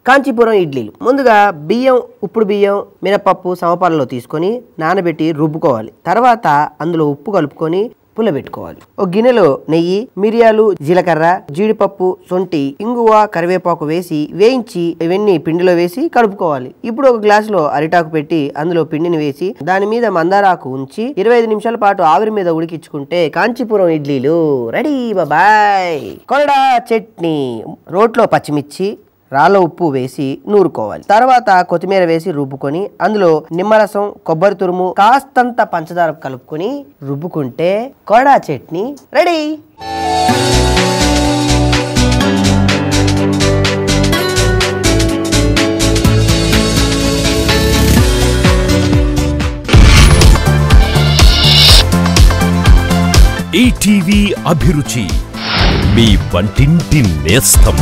కాంచీపురం ఇడ్లీలు. ముందుగా బియ్యం, ఉప్పుడు బియ్యం, మినపప్పు సమపాలలో తీసుకొని నానబెట్టి రుబ్బుకోవాలి. తర్వాత అందులో ఉప్పు కలుపుకొని పుల్లబెట్టుకోవాలి. ఒక గిన్నెలో నెయ్యి, మిరియాలు, జీలకర్ర, జీడిపప్పు, శొంఠి, ఇంగువ, కరివేపాకు వేసి వేయించి ఇవన్నీ పిండిలో వేసి కలుపుకోవాలి. ఇప్పుడు ఒక గ్లాసులో అరిటాకు పెట్టి అందులో పిండిని వేసి దాని మీద మందారాకు ఉంచి 25 నిమిషాల పాటు ఆవిరి మీద ఉడికించుకుంటే కాంచీపురం ఇడ్లీలు రెడీ. బాయ్. కొరడా చట్నీ. రోట్లో పచ్చిమిర్చి, రాళ్ళ ఉప్పు వేసి నూరుకోవాలి. తర్వాత కొత్తిమీర వేసి రుబ్బుకొని అందులో నిమ్మరసం, కొబ్బరి తురుము, కాస్తంత పంచదార కలుపుకొని రుబ్బుకుంటే కొరడా చట్నీ రెడీ. ఈటీవీ అభిరుచి, మీ వంటింటి నేస్తం.